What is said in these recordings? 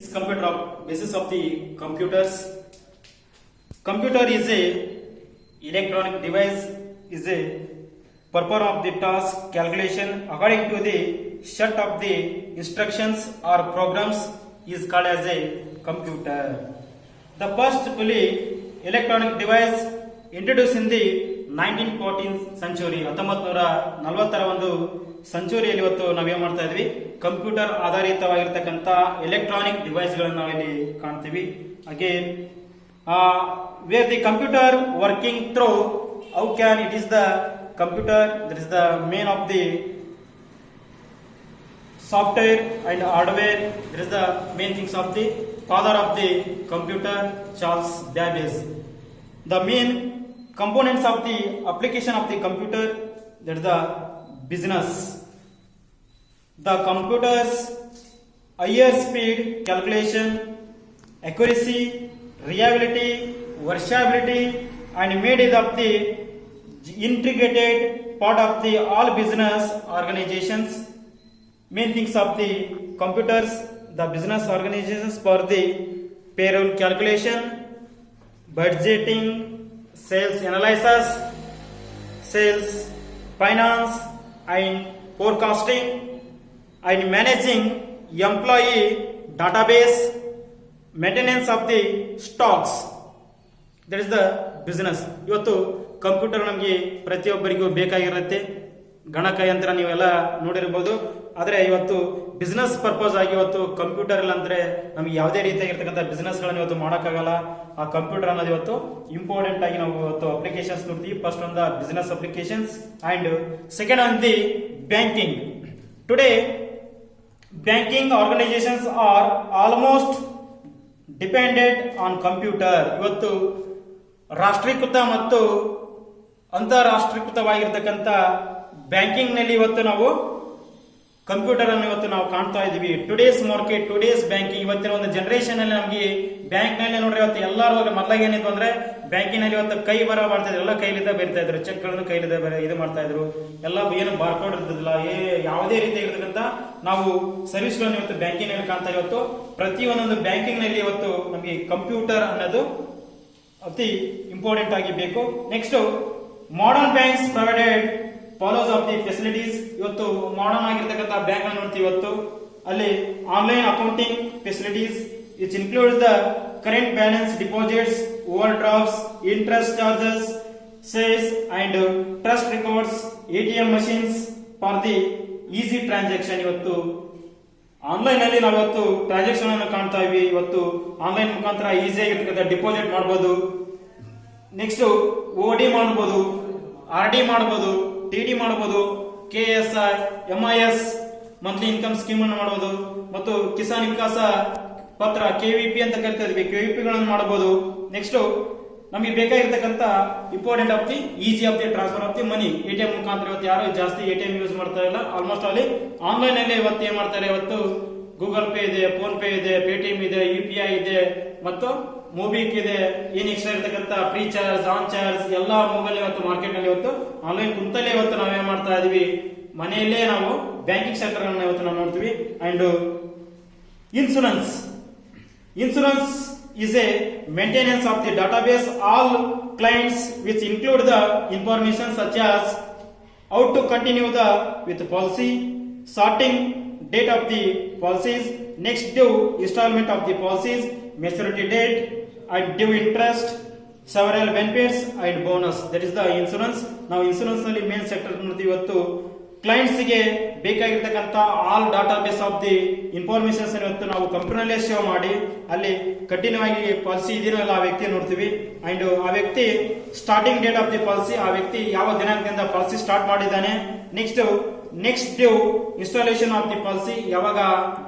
This computer basis of the computers. Computer is a electronic device, is a performer of the task calculation according to the set of the instructions or programs is called as a computer. The first fully electronic device introduced in the 1914th century 1940ರ ಒಂದು ಸೆಂಚುರಿಯಲ್ಲಿ ಇವತ್ತು ನಾವೇನ್ ಮಾಡ್ತಾ ಇದ್ವಿ computer ಆಧಾರಿತವಾಗಿರ್ತಕ್ಕಂಥ electronic device ಗಳನ್ನು ನಾವಿಲ್ಲಿ ಕಾಣ್ತೀವಿ. Again where the computer working through how can it is the computer that is the main of the software and hardware. That is the main things of the father of the computer, Charles Babbage. The main components of the application of the computer, that is the business. The computer's higher speed calculation, accuracy, reliability, versatility, and made it of the integrated part of the all business organizations. Main things of the computers, the business organizations for the payroll calculation, budgeting, sales analysis, sales, finance and forecasting, and managing employee database, maintenance of the stocks. That is the business. ಇವತ್ತು computer ನಮಗೆ ಪ್ರತಿಯೊಬ್ಬರಿಗೂ ಬೇಕಾಗಿರುತ್ತೆ. ಗಣಕಯಂತ್ರ ನೀವೆಲ್ಲ ನೋಡಿರ್ಬೋದು. ಆದರೆ ಇವತ್ತು business purpose ಆಗಿ ಇವತ್ತು ಕಂಪ್ಯೂಟರ್ ಇಲ್ಲ ಅಂದ್ರೆ ನಮಗೆ ಯಾವುದೇ ರೀತಿಯಾಗಿರ್ತಕ್ಕಂಥ ಬಿಸ್ನೆಸ್ ಗಳನ್ನು ಇವತ್ತು ಮಾಡೋಕ್ಕಾಗಲ್ಲ. ಆ ಕಂಪ್ಯೂಟರ್ ಅನ್ನೋದು ಇವತ್ತು ಇಂಪಾರ್ಟೆಂಟ್ ಆಗಿ ನಾವು ಇವತ್ತು ಅಪ್ಲಿಕೇಶನ್ಸ್ ನೋಡ್ತೀವಿ. First one the business applications and second one the banking. Today banking organisations are almost depended on computer. ಇವತ್ತು ರಾಷ್ಟ್ರೀಕೃತ ಮತ್ತು ಅಂತಾರಾಷ್ಟ್ರೀಕೃತವಾಗಿರ್ತಕ್ಕಂಥ ಬ್ಯಾಂಕಿಂಗ್ ನಲ್ಲಿ ಇವತ್ತು ನಾವು ಕಂಪ್ಯೂಟರ್ ಅನ್ನು ಇವತ್ತು ನಾವು ಕಾಣ್ತಾ ಇದೀವಿ. ಟುಡೇಸ್ ಮಾರ್ಕೆಟ್, ಟುಡೇಸ್ ಬ್ಯಾಂಕಿಂಗ್, ಇವತ್ತಿನ ಒಂದು ಜನರೇಷನ್ ಅಲ್ಲಿ ನಮಗೆ ಬ್ಯಾಂಕ್ ನಲ್ಲಿ ನೋಡ್ರಿ ಇವತ್ತು ಎಲ್ಲರೂ ಮೊದಲಾಗ ಏನಿತ್ತು ಅಂದ್ರೆ ಬ್ಯಾಂಕಿನಲ್ಲಿ ಇವತ್ತು ಕೈ ಬರ ಮಾಡ್ತಾ ಇದ್ರು, ಎಲ್ಲ ಕೈಲಿದ್ದ ಬರೀತಾ ಇದ್ರು, ಚೆಕ್ ಗಳನ್ನು ಕೈಲಿದ್ದ ಇದು ಮಾಡ್ತಾ ಇದ್ರು, ಎಲ್ಲ ಏನು ಬಾರ್ಕೋಡ್ ಇರ್ತಿದ್ದಿಲ್ಲ, ಯಾವುದೇ ರೀತಿ ಇರತಕ್ಕಂತ ನಾವು ಸರ್ವಿಸ್ ಗಳನ್ನು ಇವತ್ತು ಬ್ಯಾಂಕಿಂಗ್ ನಲ್ಲಿ ಕಾಣ್ತಾ ಇವತ್ತು ಪ್ರತಿಯೊಂದೊಂದು ಬ್ಯಾಂಕಿಂಗ್ ನಲ್ಲಿ ಇವತ್ತು ನಮಗೆ ಕಂಪ್ಯೂಟರ್ ಅನ್ನೋದು ಅತಿ ಇಂಪಾರ್ಟೆಂಟ್ ಆಗಿ ಬೇಕು. Next modern banks provided follows of the facilities. ಇವತ್ತು ಮಾಡರ್ನ್ ಆಗಿರ್ತಕ್ಕಂಥ ಬ್ಯಾಂಕ್ ಅನ್ನು ನೋಡ್ತೀವಿ. ಇವತ್ತು ಅಲ್ಲಿ online accounting facilities which includes the current balance deposits, over drafts, interest charges, sales and trust records, ATM machines for the easy transaction. ಇವತ್ತು online ಅಲ್ಲಿ ನಾವು ಇವತ್ತು ಟ್ರಾನ್ಸಾಕ್ಷನ್ ಅನ್ನು ಕಾಣ್ತಾ ಇವಿ. ಇವತ್ತು ಆನ್ಲೈನ್ ಮುಖಾಂತರ ಈಸಿ ಆಗಿರ್ತಕ್ಕಂಥ ಡಿಪಾಸಿಟ್ ಮಾಡಬಹುದು, ನೆಕ್ಸ್ಟ್ ಓಡಿ ಮಾಡಬಹುದು, ಆರ್ ಡಿ ಮಾಡಬಹುದು, ಟಿಡಿ ಮಾಡಬಹುದು, KSI, MIS monthly income scheme ಅನ್ನು ಮಾಡಬಹುದು, ಮತ್ತು ಕಿಸಾನ್ ವಿಕಾಸ ಪತ್ರ ಕೆವಿಪಿ ಅಂತ ಕರಿತಾ ಇದ್ವಿ, ಕೆವಿಪಿ ಗಳನ್ನು ಮಾಡಬಹುದು. ನೆಕ್ಸ್ಟ್ ನಮಗೆ ಬೇಕಾಗಿರ್ತಕ್ಕಂಥ important of the easy of the transfer of the money. ATM ಮುಖಾಂತರ ಇವತ್ತು ಯಾರು ಜಾಸ್ತಿ ಎಟಿಎಂ ಯೂಸ್ ಮಾಡ್ತಾ ಇಲ್ಲ. ಆಲ್ಮೋಸ್ಟ್ ಅಲ್ಲಿ ಆನ್ಲೈನ್ ಅಲ್ಲಿ ಇವತ್ತು ಏನ್ ಮಾಡ್ತಾರೆ, ಇವತ್ತು ಗೂಗಲ್ ಪೇ ಇದೆ, ಫೋನ್ ಪೇ ಇದೆ, ಪೇಟಿಎಂ ಇದೆ, ಯುಪಿಐ ಇದೆ, ಮತ್ತು ಮೊಬಿಕ್ ಇದೆ. ಏನ್ ಎಕ್ಸ್ಟ್ರಾ ಇರ್ತಕ್ಕಂಥ ಫ್ರೀ ಚಾರ್ಜ್, ಆನ್ ಚಾರ್ಜ್ ಎಲ್ಲ ಮೊಬೈಲ್ ಇವತ್ತು ಮಾರ್ಕೆಟ್ ನಲ್ಲಿ ಇವತ್ತು ಆನ್ಲೈನ್ ಕುಂತಲ್ಲೇ ಇವತ್ತು ನಾವೇನ್ ಮಾಡ್ತಾ ಇದೀವಿ, ಮನೆಯಲ್ಲೇ ನಾವು ಬ್ಯಾಂಕಿಂಗ್ ಸೆಕ್ಟರ್ ಅನ್ನು ಇವತ್ತು ನಾವು ನೋಡ್ತೀವಿ. And insurance. Insurance is a maintenance of the database all clients which include the information such as how to continue the with policy, starting date of the policies, next due installment of the policies, maturity date and due interest, several benefits and bonus. That is the insurance. Now insurance ನಲ್ಲಿ main sector ನೋಡ್ತೀವಿ. ಇವತ್ತು clients ಗೆ ಬೇಕಾಗಿರ್ತಕ್ಕಂಥ all data base of the informations ಇವತ್ತು ನಾವು computer ನಲ್ಲೇ save ಮಾಡಿ ಅಲ್ಲಿ ಕಠಿಣವಾಗಿ ಪಾಲಿಸಿ ಇದೆಯೋ ಇಲ್ಲ ಆ ವ್ಯಕ್ತಿ ನೋಡ್ತೀವಿ. ಅಂಡ್ ಆ ವ್ಯಕ್ತಿ starting date of the policy, ಆ ವ್ಯಕ್ತಿ ಯಾವ ದಿನಾಂಕದಿಂದ ಪಾಲಿಸಿ ಸ್ಟಾರ್ಟ್ ಮಾಡಿದ್ದಾನೆ, next due installation of the policy, ಯಾವಾಗ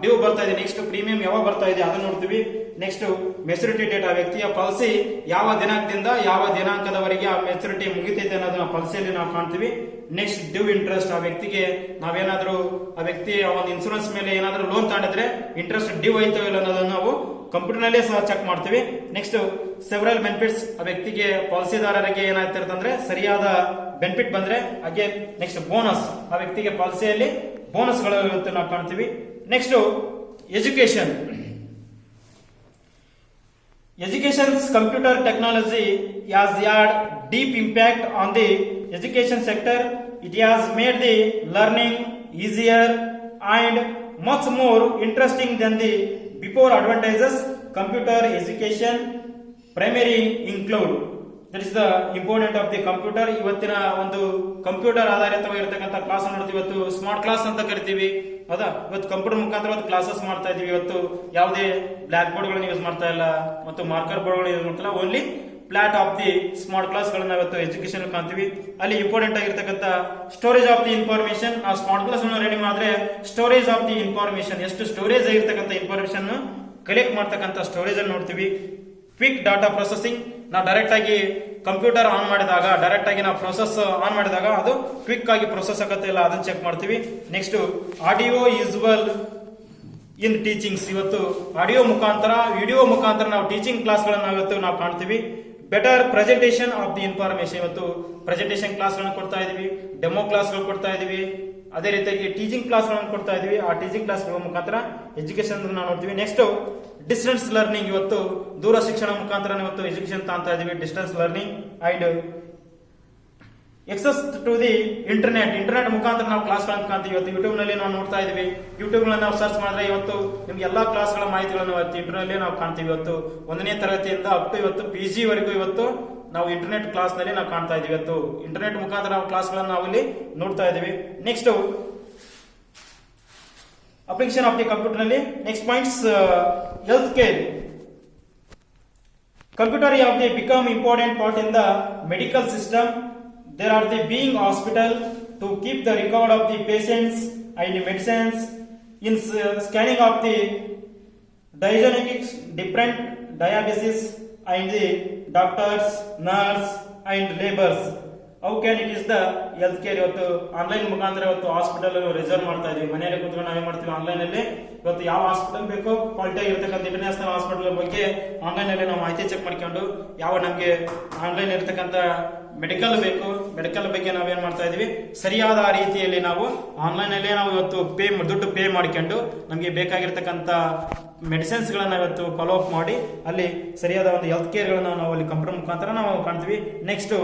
ಡ್ಯೂ ಬರ್ತಾ ಇದೆ, ನೆಕ್ಸ್ಟ್ ಪ್ರೀಮಿಯಂ ಯಾವಾಗ ಬರ್ತಾ ಇದೆ ಅದನ್ನ ನೋಡ್ತೀವಿ. ನೆಕ್ಸ್ಟ್ ಮೆಚುರಿಟಿ ಡೇಟ್, ಆ ವ್ಯಕ್ತಿಯ ಪಾಲಿಸಿ ಯಾವ ದಿನಾಂಕದಿಂದ ಯಾವ ದಿನಾಂಕದವರೆಗೆ ಆ ಮೆಚುರಿಟಿ ಮುಗಿತೈತೆ ಅನ್ನೋದನ್ನ ಪಾಲಿಸಿಯಲ್ಲಿ ನಾವು ಕಾಣ್ತೀವಿ. ನೆಕ್ಸ್ಟ್ ಡ್ಯೂ ಇಂಟ್ರೆಸ್ಟ್, ಆ ವ್ಯಕ್ತಿಗೆ ನಾವೇನಾದ್ರೂ ಆ ವ್ಯಕ್ತಿ ಒಂದು ಇನ್ಸೂರೆನ್ಸ್ ಮೇಲೆ ಏನಾದ್ರೂ ಲೋನ್ ತಗೊಂಡಿದ್ರೆ ಇಂಟ್ರೆಸ್ಟ್ ಡ್ಯೂ ಆಯ್ತೋ ಇಲ್ಲ ಅನ್ನೋದನ್ನ ನಾವು ಕಂಪ್ಯೂಟರ್ ನಲ್ಲೇ ಸಹ ಚೆಕ್ ಮಾಡ್ತೀವಿ. ನೆಕ್ಸ್ಟ್ ಸೆವರಲ್ ಬೆನಿಫಿಟ್ಸ್, ಆ ವ್ಯಕ್ತಿಗೆ ಪಾಲಿಸಿದಾರರಿಗೆ ಏನಾಗ್ತಿರ್ತಂದ್ರೆ ಸರಿಯಾದ ಬೆನಿಫಿಟ್ ಬಂದ್ರೆ ಹಾಗೆ. ನೆಕ್ಸ್ಟ್ ಬೋನಸ್, ಆ ವ್ಯಕ್ತಿಗೆ ಪಾಲಿಸಿಯಲ್ಲಿ ಬೋನಸ್ ಗಳು ಇವತ್ತು ನಾವು ಕಾಣ್ತೀವಿ. Next education. Education's computer technology has had deep impact on the education sector. It has made the learning easier and much more interesting than the before advantages. Computer education primary include, that is the important of the computer. ಇವತ್ತಿನ ಒಂದು computer ಆಧಾರಿತವಾಗಿರತಕ್ಕಂಥ class ನೋಡ್ತೀವಿ. ಇವತ್ತು smart class ಅಂತ ಕರಿತೀವಿ, ಹೌದಾ? ಇವತ್ತು computer ಮುಖಾಂತರ classes ಮಾಡ್ತಾ ಇದೀವಿ. ಇವತ್ತು ಯಾವುದೇ ಬ್ಲಾಕ್ ಬೋರ್ಡ್ ಗಳನ್ನ ಯೂಸ್ ಮಾಡ್ತಾ ಇಲ್ಲ ಮತ್ತು ಮಾರ್ಕರ್ ಬೋರ್ಡ್ ಗಳನ್ನ ಯೂಸ್ ಮಾಡ್ತಾ, only flat of the smart class ಗಳನ್ನ ಇವತ್ತು ಎಜುಕೇಶನ್ ಕಾಣ್ತೀವಿ. ಅಲ್ಲಿ ಇಂಪಾರ್ಟೆಂಟ್ ಆಗಿರ್ತಕ್ಕಂಥ ಸ್ಟೋರೇಜ್ ಆಫ್ ದಿ ಇನ್ಫಾರ್ಮೇಶನ್. ನಾವು ಸ್ಮಾರ್ಟ್ ಕ್ಲಾಸ್ ರೆಡಿ ಮಾಡಿದ್ರೆ ಸ್ಟೋರೇಜ್ ಆಫ್ ದಿ ಇನ್ಫಾರ್ಮೇಶನ್, ಎಷ್ಟು ಸ್ಟೋರೇಜ್ ಆಗಿರ್ತಕ್ಕಂಥ ಇನ್ಫಾರ್ಮೇಶನ್ ಕಲೆಕ್ಟ್ ಮಾಡ್ತಕ್ಕಂಥ ಸ್ಟೋರೇಜ್ ಅನ್ನು ನೋಡ್ತೀವಿ. ಕ್ವಿಕ್ ಡಾಟಾ ಪ್ರೊಸೆಸಿಂಗ್, ನಾವು ಡೈರೆಕ್ಟ್ ಆಗಿ ಕಂಪ್ಯೂಟರ್ ಆನ್ ಮಾಡಿದಾಗ, ಡೈರೆಕ್ಟ್ ಆಗಿ ನಾವು ಪ್ರೊಸೆಸ್ ಆನ್ ಮಾಡಿದಾಗ ಅದು ಕ್ವಿಕ್ ಆಗಿ ಪ್ರೊಸೆಸ್ ಆಗತ್ತೆ ಇಲ್ಲ, ಅದನ್ನ ಚೆಕ್ ಮಾಡ್ತೀವಿ. ನೆಕ್ಸ್ಟ್ ಆಡಿಯೋ ಯೂಸುವಲ್ ಇನ್ ಟೀಚಿಂಗ್ಸ್. ಇವತ್ತು ಆಡಿಯೋ ಮುಖಾಂತರ, ವಿಡಿಯೋ ಮುಖಾಂತರ ನಾವು ಟೀಚಿಂಗ್ ಕ್ಲಾಸ್ ಗಳನ್ನ ಇವತ್ತು ನಾವು ಕಾಣ್ತೀವಿ. Better presentation of the information. ಇವತ್ತು ಪ್ರೆಸೆಂಟೇಷನ್ ಕ್ಲಾಸ್ ಗಳನ್ನ ಕೊಡ್ತಾ ಇದೀವಿ, ಡೆಮೋ ಕ್ಲಾಸ್ ಗಳು ಕೊಡ್ತಾ ಇದೀವಿ, ಅದೇ ರೀತಿಯಾಗಿ ಟೀಚಿಂಗ್ ಕ್ಲಾಸ್ ಗಳನ್ನು ಕೊಡ್ತಾ ಇದೀವಿ. ಆ ಟೀಚಿಂಗ್ ಕ್ಲಾಸ್ ಗಳ ಮುಖಾಂತರ ಎಜುಕೇಶನ್ ನಾವು ನೋಡ್ತೀವಿ. Next distance learning. ಇವತ್ತು ದೂರ ಶಿಕ್ಷಣ ಮುಖಾಂತರ ಇವತ್ತು ಎಜುಕೇಶನ್ ತಾಂತಾ ಇದೀವಿ. Distance learning and access to the internet ಮುಖಾಂತರ ನಾವು ಕ್ಲಾಸ್ ಗಳನ್ನು ಕಾಣ್ತೀವಿ. ಇವತ್ತು ಯೂಟ್ಯೂಬ್ ನಲ್ಲಿ ನಾವು ನೋಡ್ತಾ ಇದೀವಿ. ಯೂಟ್ಯೂಬ್ ಗಳನ್ನ ನಾವು ಸರ್ಚ್ ಮಾಡಿದ್ರೆ ಇವತ್ತು ನಿಮ್ಗೆ ಎಲ್ಲಾ ಕ್ಲಾಸ್ ಗಳ ಮಾಹಿತಿಗಳನ್ನು ಇವತ್ತು ಇಂಟರ್ನೆಟ್ ನಾವು ಕಾಣ್ತೀವಿ. ಇವತ್ತು 1ನೇ ತರಗತಿಯಿಂದ ಅಪ್ ಟು ಇವತ್ತು PG ವರೆಗೂ ಇವತ್ತು ನಾವು ಇಂಟರ್ನೆಟ್ ಕ್ಲಾಸ್ ನಲ್ಲಿ ನಾವು ಕಾಣ್ತಾ ಇದೀವಿ. ಇವತ್ತು ಇಂಟರ್ನೆಟ್ ಮುಖಾಂತರ ನಾವು ಕ್ಲಾಸ್ ಗಳನ್ನ ನಾವು ಇಲ್ಲಿ ನೋಡ್ತಾ ಇದೀವಿ. Next application of the computer ನಲ್ಲಿ next points, health care. Computer have they become important part in the medical system. There are the being hospital to keep the record of the patients and the medicines, in scanning of the diagnostics, different diabetes, and the doctors, nurse, and laborers. How can it is the health care? ಇವತ್ತು online ಮುಖಾಂತರ ಇವತ್ತು hospital reserve ಮಾಡ್ತಾ ಇದೀವಿ. ಮನೆಯಲ್ಲಿ ಕೂತ್ಕೊಂಡು ನಾವೇ ಮಾಡ್ತೀವಿ online ಅಲ್ಲಿ. ಇವತ್ತು ಯಾವ ಹಾಸ್ಪಿಟಲ್ ಬೇಕೋ ಕ್ವಾಲಿಟಿ ಆಗಿರ್ತಕ್ಕಂಥ ಇಂಟರ್ನ್ಯಾಷನಲ್ ಹಾಸ್ಪಿಟಲ್ ಬಗ್ಗೆ ಆನ್ಲೈನ್ ಅಲ್ಲಿ ನಾವು ಮಾಹಿತಿ ಚೆಕ್ ಮಾಡ್ಕೊಂಡು, ಯಾವ ನಮ್ಗೆ ಆನ್ಲೈನ್ ಇರತಕ್ಕಂತ ಮೆಡಿಕಲ್ ಬೇಕು, ಮೆಡಿಕಲ್ ಬಗ್ಗೆ ನಾವೇನ್ ಮಾಡ್ತಾ ಇದೀವಿ, ಸರಿಯಾದ ರೀತಿಯಲ್ಲಿ ನಾವು ಆನ್ಲೈನ್ ಅಲ್ಲೇ ನಾವು ಇವತ್ತು ದುಡ್ಡು ಪೇ ಮಾಡ್ಕೊಂಡು ನಮ್ಗೆ ಬೇಕಾಗಿರ್ತಕ್ಕಂಥ ಮೆಡಿಸಿನ್ಸ್ ಗಳನ್ನ ಇವತ್ತು ಫಾಲೋ ಅಪ್ ಮಾಡಿ ಅಲ್ಲಿ ಸರಿಯಾದ ಒಂದು ಹೆಲ್ತ್ ಕೇರ್ ಗಳನ್ನ ನಾವು ಅಲ್ಲಿ ಕಂಪ್ಯೂಟರ್ ಮುಖಾಂತರ ನಾವು ಕಾಣ್ತೀವಿ. Next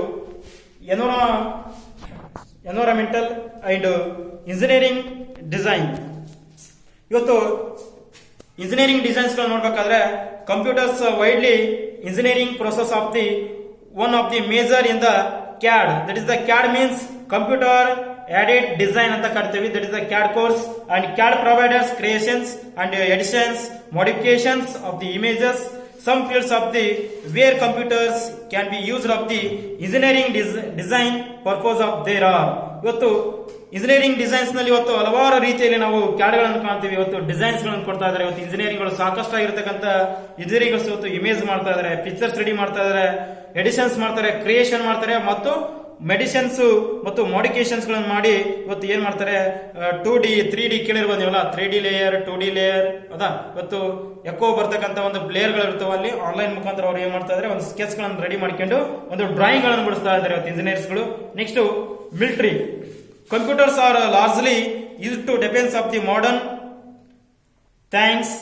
environmental and engineering design. ಇವತ್ತು ಇಂಜಿನಿಯರಿಂಗ್ ಡಿಸೈನ್ಸ್ ಗಳು ನೋಡ್ಬೇಕಾದ್ರೆ computers widely engineering process of the one of the major in the CAD. That is the CAD means computer added design ಅಂತ ಕರಿತೀವಿ. that is the CAD course, and CAD provides creations and additions, modifications of the images. Some fields of the where computers can be used of the engineering design purpose of there are. ಇವತ್ತು engineering designs ನಲ್ಲಿ ಇವತ್ತು ಹಲವಾರು ರೀತಿಯಲ್ಲಿ ನಾವು CAD ಗಳನ್ನು ಕಾಣ್ತೀವಿ. ಇವತ್ತು designs ಗಳನ್ನು ಕೊಡ್ತಾ ಇದ್ದಾರೆ. ಇವತ್ತು ಇಂಜಿನಿಯರಿಂಗ್ ಗಳು ಸಾಕಷ್ಟು ಆಗಿರ್ತಕ್ಕಂಥ ಇಂಜಿನಿಯರಿಂಗ್ ಇವತ್ತು ಇಮೇಜ್ ಮಾಡ್ತಾ ಇದ್ದಾರೆ, ಪಿಕ್ಚರ್ಸ್ ರೆಡಿ ಮಾಡ್ತಾ ಇದ್ದಾರೆ, ಎಡಿಷನ್ಸ್ ಮಾಡ್ತಾರೆ, ಕ್ರಿಯೇಷನ್ ಮಾಡ್ತಾರೆ, ಮತ್ತು ಮೆಡಿಸಿನ್ಸ್ ಮತ್ತು ಮಾಡಿಫಿಕೇಶನ್ಸ್ ಗಳನ್ನು ಮಾಡಿ ಇವತ್ತು ಏನ್ ಮಾಡ್ತಾರೆ, 2D 3D ಕೇಳಿರ್ಬೋದು ನೀವಲ್ಲ, 3D ಲೇಯರ್ 2D ಲೇಯರ್ ಅದಾ. ಇವತ್ತು ಎಕೋ ಬರ್ತಕ್ಕಂಥ ಒಂದು ಲೇಯರ್ ಗಳು ಇರ್ತಾವ. ಅಲ್ಲಿ ಆನ್ಲೈನ್ ಮುಖಾಂತರ ಅವ್ರು ಏನ್ ಮಾಡ್ತಾ ಇದ್ದಾರೆ, ಒಂದು ಸ್ಕೆಚ್ ಗಳನ್ನು ರೆಡಿ ಮಾಡ್ಕೊಂಡು ಒಂದು ಡ್ರಾಯಿಂಗ್ ಗಳನ್ನು ಬಿಡಿಸ್ತಾ ಇದ್ದಾರೆ ಇವತ್ತು ಇಂಜಿನಿಯರ್ಸ್ ಗಳು. Next military. Computers are largely use to defence of the modern tanks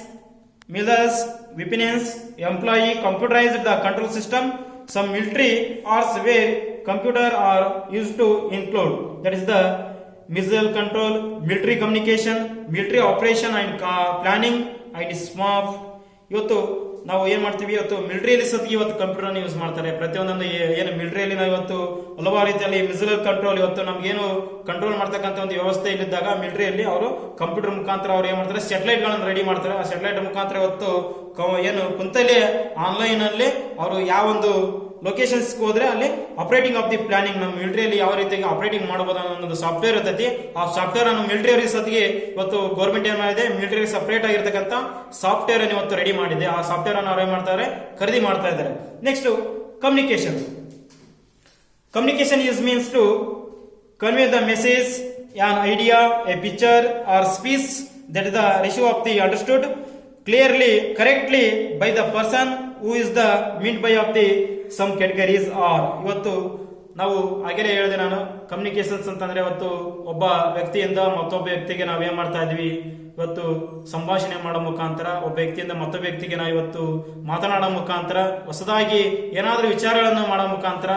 millers weapons employ computerized the control system. Some military arts where computer are used to include, that is the missile control, military communication, military operation and planning and SMART. ಇವತ್ತು ನಾವು ಏನ್ ಮಾಡ್ತೀವಿ, ಇವತ್ತು ಮಿಲಿಟರಿಯಲ್ಲಿ ಸದ್ಯ ಇವತ್ತು computer ಅನ್ನು use ಮಾಡ್ತಾರೆ. ಪ್ರತಿಯೊಂದೊಂದು ಏನು ಮಿಲಿಟರಿಯಲ್ಲಿ ನಾವು ಇವತ್ತು ಹಲವಾರು ರೀತಿಯಲ್ಲಿ ಮಿಸೈಲ್ ಕಂಟ್ರೋಲ್, ಇವತ್ತು ನಮ್ಗೇನು ಕಂಟ್ರೋಲ್ ಮಾಡ್ತಕ್ಕಂಥ ಒಂದು ವ್ಯವಸ್ಥೆ ಇಲ್ಲಿದ್ದಾಗ ಮಿಲಿಟರಿಯಲ್ಲಿ ಅವರು ಕಂಪ್ಯೂಟರ್ ಮುಖಾಂತರ ಅವ್ರು ಏನ್ ಮಾಡ್ತಾರೆ, ಸ್ಯಾಟಲೈಟ್ ಗಳನ್ನು ರೆಡಿ ಮಾಡ್ತಾರೆ. ಆ ಸ್ಯಾಟಲೈಟ್ ಮುಖಾಂತರ ಇವತ್ತು ಏನು ಕುಂತಲ್ಲಿ ಆನ್ಲೈನ್ ಅಲ್ಲಿ ಅವರು ಯಾವ ಒಂದು ಲೊಕೇಶನ್ಸ್ ಹೋದ್ರೆ ಅಲ್ಲಿ ಆಪರೇಟಿಂಗ್ ಆಫ್ ದಿ ಪ್ಲಾನಿಂಗ್, ನಮ್ಮ ಮಿಲಿಟರಿಯಲ್ಲಿ ಯಾವ ರೀತಿಯಾಗಿ ಆಪರೇಟಿಂಗ್ ಮಾಡಬಹುದು ಅನ್ನೋ ಒಂದು ಸಾಫ್ಟ್ವೇರ್ ಇರ್ತೈತಿ. ಆ ಸಾಫ್ಟ್ವೇರ್ ಅನ್ನು ಮಿಲಿಟರಿ ಸತಿಗೆ ಇವತ್ತು ಗೌರ್ಮೆಂಟ್ ಏನ್ ಮಾಡಿದೆ, ಮಿಲಿಟರಿ ಸಪರೇಟ್ ಆಗಿರ್ತಕ್ಕಂಥ ಸಾಫ್ಟ್ವೇರ್ ಅನ್ನು ಇವತ್ತು ರೆಡಿ ಮಾಡಿದೆ. ಆ ಸಾಫ್ಟ್ವೇರ್ ಅನ್ನು ಅವ್ರು ಏನ್ ಮಾಡ್ತಾರೆ, ಖರೀದಿ ಮಾಡ್ತಾ ಇದ್ದಾರೆ. Next communication. Communication is means to convey the message, an idea, a picture or speech, that is the ratio of the understood clearly, correctly by the person who is the meant by of the some categories are. ಇವತ್ತು ನಾವು ಹಾಗೆಯೇ ಹೇಳಿದೆ ನಾನು, communications ಅಂತಂದ್ರೆ ಇವತ್ತು ಒಬ್ಬ ವ್ಯಕ್ತಿಯಿಂದ ಮತ್ತೊಬ್ಬ ವ್ಯಕ್ತಿಗೆ ನಾವು ಏನ್ ಮಾಡ್ತಾ ಇದ್ವಿ, ಇವತ್ತು ಸಂಭಾಷಣೆ ಮಾಡೋ ಮುಖಾಂತರ ಒಬ್ಬ ವ್ಯಕ್ತಿಯಿಂದ ಮತ್ತೊಬ್ಬ ವ್ಯಕ್ತಿಗೆ ನಾವು ಇವತ್ತು ಮಾತನಾಡೋ ಮುಖಾಂತರ, ಹೊಸದಾಗಿ ಏನಾದ್ರೂ ವಿಚಾರಗಳನ್ನು ಮಾಡೋ ಮುಖಾಂತರ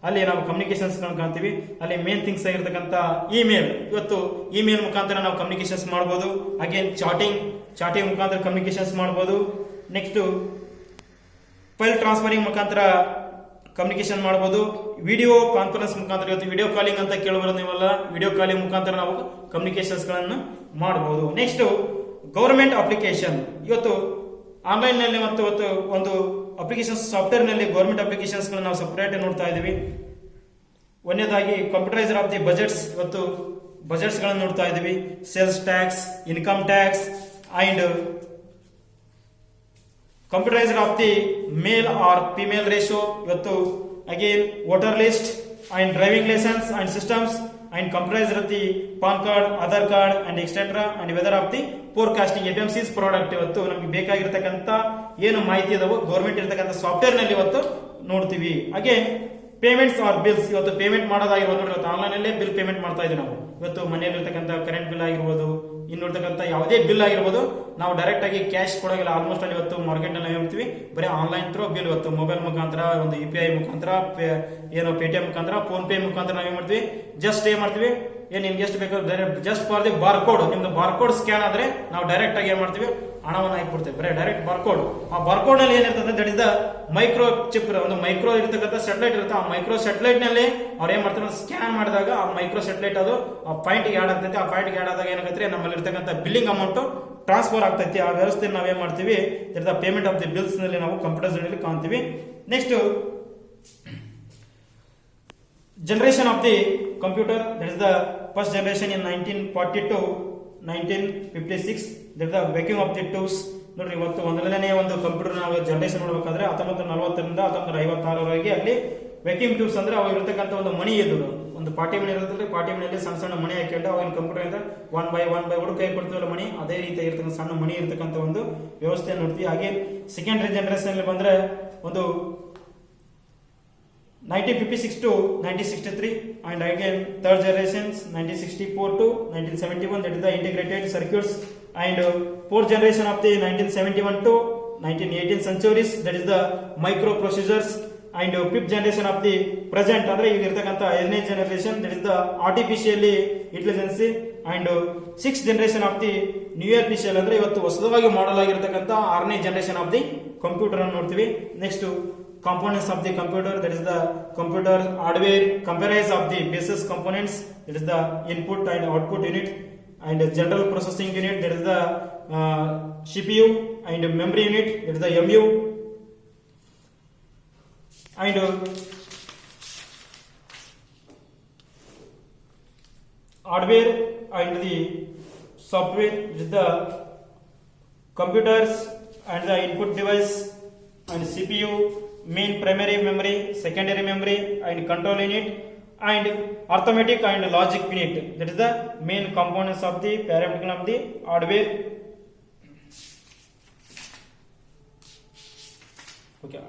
ಅಲ್ಲಿ ನಾವು ಕಮ್ಯುನಿಕೇಶನ್ಸ್ ಕಾಣ್ತೀವಿ. ಅಲ್ಲಿ ಮೇನ್ ಥಿಂಗ್ಸ್ ಆಗಿರ್ತಕ್ಕಂಥ ಇಮೇಲ್, ಇವತ್ತು ಇಮೇಲ್ ಮುಖಾಂತರ ನಾವು ಕಮ್ಯುನಿಕೇಶನ್ಸ್ ಮಾಡಬಹುದು. ಅಗೇನ್ ಚಾಟಿಂಗ್ ಮುಖಾಂತರ ಕಮ್ಯುನಿಕೇಶನ್ಸ್ ಮಾಡಬಹುದು. ನೆಕ್ಸ್ಟ್ ಫೈಲ್ ಟ್ರಾನ್ಸ್ಫರಿಂಗ್ ಮುಖಾಂತರ ಕಮ್ಯುನಿಕೇಶನ್ ಮಾಡಬಹುದು. ವಿಡಿಯೋ ಕಾನ್ಫರೆನ್ಸ್ ಮುಖಾಂತರ, ಇವತ್ತು ವಿಡಿಯೋ ಕಾಲಿಂಗ್ ಅಂತ ಕೇಳಬಾರದು ನೀವಲ್ಲ, ವಿಡಿಯೋ ಕಾಲಿಂಗ್ ಮುಖಾಂತರ ನಾವು ಕಮ್ಯುನಿಕೇಶನ್ಸ್ ಗಳನ್ನು ಮಾಡಬಹುದು. ನೆಕ್ಸ್ಟ್ ಗವರ್ಮೆಂಟ್ ಅಪ್ಲಿಕೇಶನ್, ಇವತ್ತು ಆನ್ಲೈನ್ ನಲ್ಲಿ ಮತ್ತು ಇವತ್ತು ಒಂದು ಅಪ್ಲಿಕೇಶನ್ ಸಾಫ್ಟ್ವೇರ್ ನಲ್ಲಿ ಗವರ್ಮೆಂಟ್ ಅಪ್ಲಿಕೇಶನ್ಸ್ ಗಳನ್ನು ನಾವು ಸಪರೇಟ್ ನೋಡ್ತಾ ಇದೀವಿ. ಒಂದನೇದಾಗಿ ಕಂಪ್ಯೂಟರೈಸರ್ ಆಫ್ ದಿ ಬಜೆಟ್ಸ್, ಇವತ್ತು ಬಜೆಟ್ಸ್ ಗಳನ್ನು ನೋಡ್ತಾ ಇದೀವಿ. Sales tax, income tax and computeriser of the male or female ratio, ಇವತ್ತು again voter list and driving licence and systems and computeriser of the PAN card, Aadhaar card and etcetera and weather of the forecasting FMC's product. ಇವತ್ತು ನಮಗೆ ಬೇಕಾಗಿರ್ತಕ್ಕಂಥ ಏನು ಮಾಹಿತಿ ಇದಾವೋ government ಇರತಕ್ಕಂಥ software ನಲ್ಲಿ ಇವತ್ತು ನೋಡ್ತೀವಿ. ಹಾಗೆ ಪೇಮೆಂಟ್ಸ್ ಆರ್ ಬಿಲ್ಸ್, ಇವತ್ತು ಪೇಮೆಂಟ್ ಮಾಡೋದಾಗಿರ್ಬೋದು ನೋಡಿ, ಇವತ್ತು ಆನ್ಲೈನ್ ಅಲ್ಲೇ ಬಿಲ್ ಪೇಮೆಂಟ್ ಮಾಡ್ತಾ ಇದೀವಿ ನಾವು. ಇವತ್ತು ಮನೆಯಲ್ಲಿರ್ತಕ್ಕಂಥ ಕರೆಂಟ್ ಬಿಲ್ ಆಗಿರ್ಬೋದು, ಇನ್ನಿರ್ತಕ್ಕಂಥ ಯಾವುದೇ ಬಿಲ್ ಆಗಿರ್ಬೋದು, ನಾವು ಡೈರೆಕ್ಟ್ ಆಗಿ ಕ್ಯಾಶ್ ಕೊಡೋಗಿಲ್ಲ. ಆಲ್ಮೋಸ್ಟ್ ಅಲ್ಲಿ ಇವತ್ತು ಮಾರ್ಕೆಟ್ ನಲ್ಲಿ ಹೇಳ್ತೀವಿ ಬರೀ ಆನ್ಲೈನ್ ಥ್ರೂ ಬಿಲ್, ಇವತ್ತು ಮೊಬೈಲ್ ಮುಖಾಂತರ, ಒಂದು UPI ಮುಖಾಂತರ, ಏನು ಪೇಟಿಎಂ ಮುಖಾಂತರ, ಫೋನ್ ಪೇ ಮುಖಾಂತರ ನಾವ್ ಏನ್ ಮಾಡ್ತೀವಿ, ಜಸ್ಟ್ ಏನ್ ಮಾಡ್ತೀವಿ, ನಿಮ್ಗೆ ಎಷ್ಟು ಬೇಕು ಜಸ್ಟ್ ಫಾರ್ ದಿ ಬಾರ್ಕೋಡ್, ನಿಮ್ದು ಬಾರ್ಕೋಡ್ ಸ್ಕ್ಯಾನ್ ಆದ್ರೆ ನಾವು ಡೈರೆಕ್ಟ್ ಆಗಿ ಏನ್ ಮಾಡ್ತೀವಿ, ಹಣವನ್ನು ಹಾಕಿಬಿಡ್ತೇವೆ. ಬರೀ ಡೈರೆಕ್ಟ್ ಬಾರ್ಕೋಡ್. ಆ ಬಾರ್ಕೋಡ್ ನಲ್ಲಿ ಏನಿರ್ತದೆ, that is the micro chip, ಒಂದು ಮೈಕ್ರೋ ಇರ್ತಕ್ಕಂಥ ಸ್ಯಾಟಲೈಟ್ ಇರುತ್ತೆ. ಆ ಮೈಕ್ರೋ ಸ್ಯಾಟಲೈಟ್ ನಲ್ಲಿ ಅವ್ರು ಏನ್ ಮಾಡ್ತಾರೆ, ಸ್ಕ್ಯಾನ್ ಮಾಡಿದಾಗ ಆ ಮೈಕ್ರೋ ಸ್ಯಾಟಲೈಟ್ ಅದು ಆ ಪಾಯಿಂಟ್ ಆಡ್ ಆಗ್ತೈತೆ. ಆ ಪಾಯಿಂಟ್ ಆಡ್ ಆದಾಗ ಏನಾಗುತ್ತೆ, ನಮ್ಮಲ್ಲಿ ಇರ್ತಕ್ಕಂಥ ಬಿಲ್ಲಿಂಗ್ ಅಮೌಂಟ್ ಟ್ರಾನ್ಸ್ಫರ್ ಆಗ್ತೈತಿ. ಆ ವ್ಯವಸ್ಥೆ ನಾವೇನ್ ಮಾಡ್ತೀವಿ, ಪೇಮೆಂಟ್ ಆಫ್ ದಿ ಬಿಲ್ಸ್ ನಲ್ಲಿ ನಾವು ಕಂಪ್ಯೂಟರ್ಸ್ ನಲ್ಲಿ ಕಾಣ್ತೀವಿ. Next generation of the computer, that is the first generation in 1940 to 1956, that is the working of the tools. ನೋಡ್ರಿ, ಇವತ್ತು ಒಂದನೇ ಒಂದು ಕಂಪ್ಯೂಟರ್ ನಾವು ಜನರೇಷನ್ ನೋಡ್ಬೇಕಾದ್ರೆ 1940ರಿಂದ 1956 ಅಲ್ಲಿ ವೇಕಿಂಗ್ ಟೂಲ್ಸ್ ಅಂದ್ರೆ ಅವಾಗ ಇರತಕ್ಕಂಥ ಒಂದು ಮಣಿ ಇದ್ದು, ಒಂದು ಪಾಟಿ ಮಣಿ ಇರುತ್ತೆ. ಪಾಟಿ ಮಣಿಯಲ್ಲಿ ಸಣ್ಣ ಸಣ್ಣ ಮಣಿ ಹಾಕೊಂಡು ಅವಾಗಿನ ಕಂಪ್ಯೂಟರ್ ಇಂದ ಒನ್ ಬೈ ಹುಡುಕ ಕೈ ಕೊಡ್ತೀವಲ್ಲ ಮಣಿ, ಅದೇ ರೀತಿ ಇರ್ತಕ್ಕಂಥ ಸಣ್ಣ ಮಣಿ ಇರ್ತಕ್ಕಂಥ ಒಂದು ವ್ಯವಸ್ಥೆ ನೋಡ್ತೀವಿ. ಹಾಗೆ ಸೆಕೆಂಡರಿ ಜನರೇಷನ್ ಬಂದ್ರೆ ಒಂದು 1956 to 1963, and again third generations 1964 to 1971, that is the integrated circuits, and fourth generation of the 1971 to 1918 centuries, that is the microprocessors, and fifth generation of the present ಅಂದ್ರೆ ಈಗ ಇರತಕ್ಕಂತ 5ನೇ generation, that is the artificial intelligence, and sixth generation of the new artificial ಅಂದ್ರೆ ಇವತ್ತು ಹೊಸದಾಗಿ ಮಾಡಲ್ ಆಗಿರತಕ್ಕಂತ 6ನೇ generation of the computer ಅನ್ನು ನೋಡ್ತೀವಿ. Next components of the computer, that is the computer hardware comprised of the basis components, that is the input and output unit, and general processing unit, that is the CPU, and memory unit, that is the MU, and hardware and the software, that is the computers and the input device and CPU, main primary memory, secondary memory, and control unit, and arithmetic and logic unit, that is the main components of the parameter of the hardware. Okay,